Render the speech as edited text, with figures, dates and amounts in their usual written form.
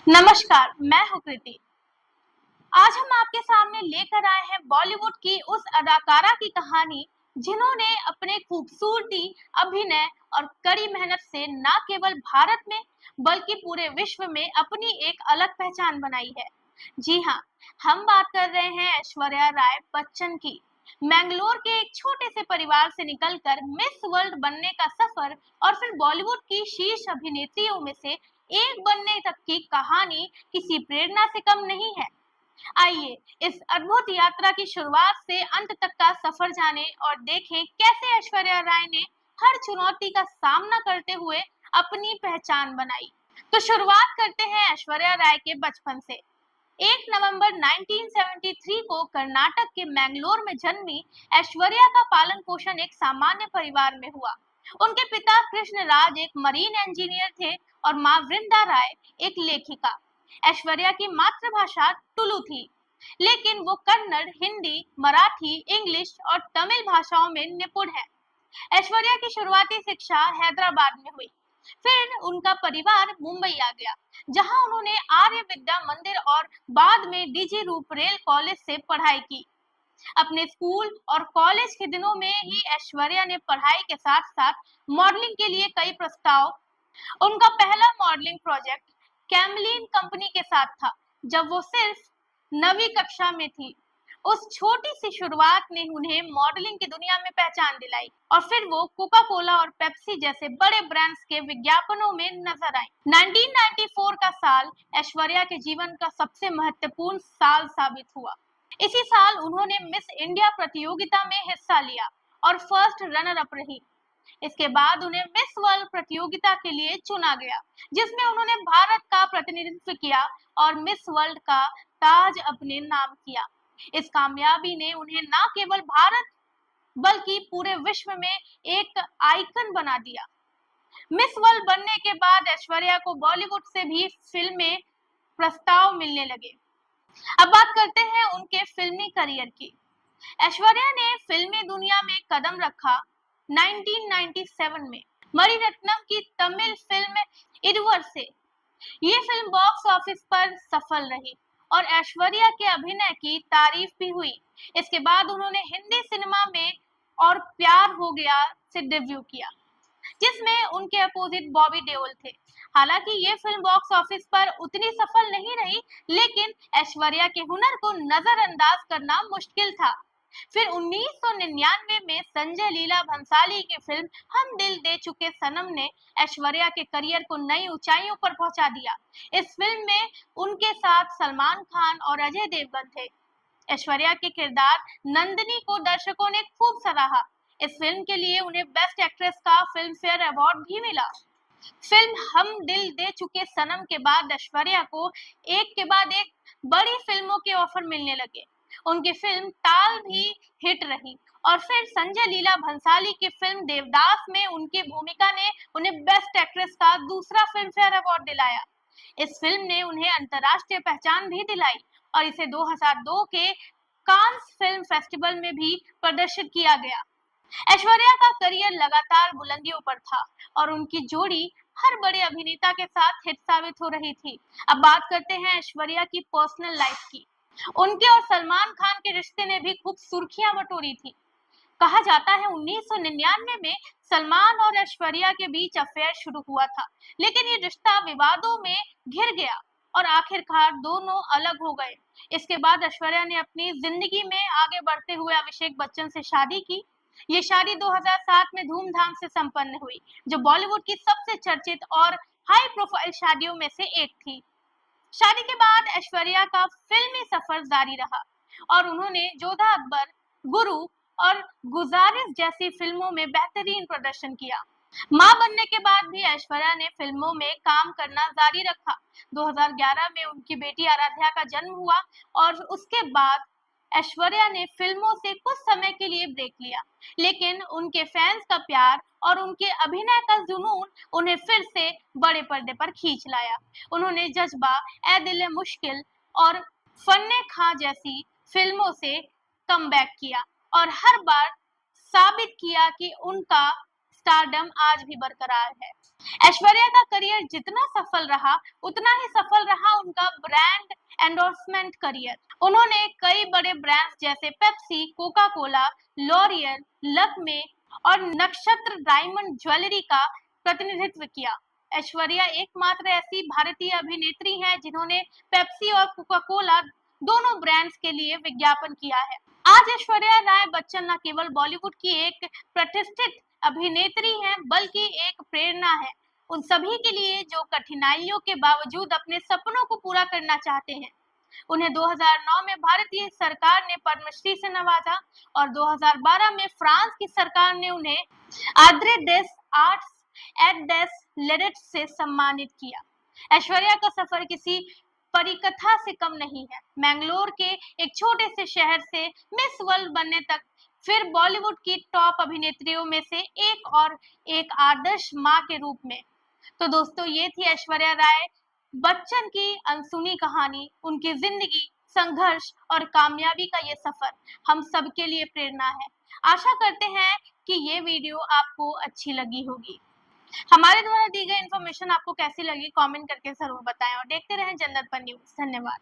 नमस्कार, मैं हूँ कृति। आज हम आपके सामने लेकर आए हैं बॉलीवुड की उस अदाकारा की कहानी जिन्होंने अपने खूबसूरती, अभिनय और कड़ी मेहनत से न केवल भारत में बल्कि पूरे विश्व में अपनी एक अलग पहचान बनाई है। जी हाँ, हम बात कर रहे हैं ऐश्वर्या राय बच्चन की। मैंगलोर के एक छोटे से परिवार से निकलकर मिस वर्ल्ड बनने का सफर और फिर बॉलीवुड की शीर्ष अभिनेत्रियों में से एक बनने तक की कहानी किसी प्रेरणा से कम नहीं है। आइए इस अद्भुत यात्रा की शुरुआत से अंत तक का सफर जाने और देखें कैसे ऐश्वर्या राय ने हर चुनौती का सामना करते हुए अपनी पहचान बनाई। तो शुरुआत करते हैं ऐश्वर्या राय के बचपन से। 1 नवंबर 1973 को कर्नाटक के मैंगलोर में जन्मी ऐश्वर्या का पालन पोषण एक सामान्य परिवार में हुआ। उनके पिता कृष्ण राज एक मरीन इंजीनियर थे और मां वृंदा राय एक लेखिका। ऐश्वर्या की मातृभाषा तुलु थी, लेकिन वो कन्नड़, हिंदी, मराठी, इंग्लिश और तमिल भाषाओं में निपुण है। ऐश्वर्या की शुरुआती शिक्षा हैदराबाद में हुई। फिर उनका परिवार मुंबई आ गया, जहां उन्होंने आर्य विद्या मंदिर और बाद में डीजी रूपरेल कॉलेज से पढ़ाई की। अपने स्कूल और कॉलेज के दिनों में ही ऐश्वर्या ने पढ़ाई के साथ साथ मॉडलिंग के लिए कई प्रस्ताव। उनका पहला मॉडलिंग प्रोजेक्ट कैमलिन कंपनी के साथ था, जब वो सिर्फ 9वीं कक्षा में थी। उस छोटी सी शुरुआत ने उन्हें मॉडलिंग की दुनिया में पहचान दिलाई और फिर वो कोका कोला और पेप्सी जैसे बड़े ब्रांड्स के विज्ञापनों में नजर आई। 1994 का साल ऐश्वर्या के जीवन का सबसे महत्वपूर्ण साल साबित हुआ। इसी साल उन्होंने मिस इंडिया प्रतियोगिता में हिस्सा लिया और फर्स्ट रनर अप रही। इसके बाद उन्हें मिस वर्ल्ड प्रतियोगिता के लिए चुना गया, जिसमें उन्होंने भारत का प्रतिनिधित्व किया और मिस वर्ल्ड का ताज अपने नाम किया। इस कामयाबी ने उन्हें न केवल भारत बल्कि पूरे विश्व में एक आइकन बना दिया। मिस वर्ल्ड बनने के बाद ऐश्वर्या को बॉलीवुड से भी फिल्में प्रस्ताव मिलने लगे। अब बात करते हैं उनके फिल्मी करियर की। ऐश्वर्या ने फिल्मी दुनिया में कदम रखा 1997 में मणिरत्नम की तमिल फिल्म इरुवर से। ये फिल्म बॉक्स ऑफिस पर सफल रही और ऐश्वर्या के अभिनय की तारीफ भी हुई। इसके बाद उन्होंने हिंदी सिनेमा में और प्यार हो गया से डेब्यू किया, जिसमें उनके अपोजिट बॉबी देओल थे। हालांकि ये फिल्म बॉक्स ऑफिस पर उतनी सफल नहीं रही, लेकिन ऐश्वर्या के हुनर को नजरअंदाज करना मुश्किल था। फिर 1999 में संजय लीला भंसाली की फिल्म हम दिल दे चुके सनम ने ऐश्वर्या के करियर को नई ऊंचाइयों पर पहुंचा दिया। इस फिल्म में उनके साथ सलमान खान और अजय देवगन थे। ऐश्वर्या के किरदार नंदिनी को दर्शकों ने खूब सराहा। इस फिल्म के लिए उन्हें बेस्ट एक्ट्रेस का फिल्म फेयर अवार्ड भी मिला। फिल्म हम दिल दे चुके सनम के बाद ऐश्वर्या को एक के बाद एक बड़ी फिल्मों के ऑफर मिलने लगे। उनकी फिल्म ताल भी हिट रही और फिर संजय लीला भंसाली की फिल्म देवदास में उनकी भूमिका ने उन्हें बेस्ट एक्ट्रेस का दूसरा फिल्म फेयर अवार्ड दिलाया। इस फिल्म ने उन्हें अंतर्राष्ट्रीय पहचान भी दिलाई और इसे 2002 के कांस फिल्म फेस्टिवल में भी प्रदर्शित किया गया। ऐश्वर्या का करियर लगातार बुलंदियों पर था और उनकी जोड़ी हर बड़े अभिनेता के साथ हिट साबित हो रही थी। अब बात करते हैं ऐश्वर्या की पर्सनल लाइफ की। उनके और सलमान खान के रिश्ते ने भी खूब सुर्खियां बटोरी थी। कहा जाता है 1999 में सलमान और ऐश्वर्या के बीच अफेयर शुरू हुआ था, लेकिन ये रिश्ता विवादों में घिर गया और आखिरकार दोनों अलग हो गए। इसके बाद ऐश्वर्या ने अपनी जिंदगी में आगे बढ़ते हुए अभिषेक बच्चन से शादी की। ये शादी 2007 में धूमधाम से संपन्न हुई, जो बॉलीवुड की सबसे चर्चित और हाई प्रोफाइल शादियों में से एक थी। शादी के बाद ऐश्वर्या का फिल्मी सफर जारी रहा और उन्होंने जोधा अकबर, गुरु और गुजारिश जैसी फिल्मों में बेहतरीन प्रदर्शन किया। मां बनने के बाद भी ऐश्वर्या ने फिल्मों में काम करना जारी रखा। 2011 में उनकी बेटी आराध्या का जन्म हुआ और उसके बाद ऐश्वर्या ने फिल्मों से कुछ समय के लिए ब्रेक लिया, लेकिन उनके फैंस का प्यार और उनके अभिनय का जुनून उन्हें फिर से बड़े पर्दे पर खींच लाया। उन्होंने जज्बा, ए दिल मुश्किल और फन्ने खां जैसी फिल्मों से कमबैक किया और हर बार साबित किया कि उनका स्टारडम आज भी बरकरार है। ऐश्वर्या का करियर जितना सफल रहा उतना ही सफल रहा उनका ब्रांड एंडोर्समेंट करियर। उन्होंने कई बड़े ब्रांड्स जैसे Pepsi, Coca Cola, L'Oréal, Lakme और नक्षत्र डायमंड ज्वेलरी का प्रतिनिधित्व किया। ऐश्वर्या एकमात्र ऐसी भारतीय अभिनेत्री हैं जिन्होंने पेप्सी और कोका कोला दोनों ब्रांड्स के लिए विज्ञापन किया है। आज ऐश्वर्या राय बच्चन न केवल बॉलीवुड की एक प्रतिष्ठित अभिनेत्री हैं बल्कि एक प्रेरणा है उन सभी के लिए जो कठिनाइयों के बावजूद अपने सपनों को पूरा करना चाहते हैं। उन्हें 2009 में भारतीय सरकार ने पद्मश्री से नवाजा और 2012 में फ्रांस की सरकार ने उन्हें आद्रे डेस आर्ट्स एट डेस लेरेट से सम्मानित किया। ऐश्वर्या का सफर किसी परिकथा से कम नहीं है। मैंगलोर के एक छोटे से शहर से मिस वर्ल्ड बनने तक, फिर बॉलीवुड की टॉप अभिनेत्रियों में से एक और एक आदर्श माँ के रूप में। तो दोस्तों, ये थी ऐश्वर्या राय बच्चन की अनसुनी कहानी, उनकी जिंदगी, संघर्ष और कामयाबी का ये सफर हम सबके लिए प्रेरणा है। आशा करते हैं कि ये वीडियो आपको अच्छी लगी होगी। हमारे द्वारा दी गई इन्फॉर्मेशन आपको कैसी लगी कमेंट करके जरूर बताएं और देखते रहें जनता न्यूज। धन्यवाद।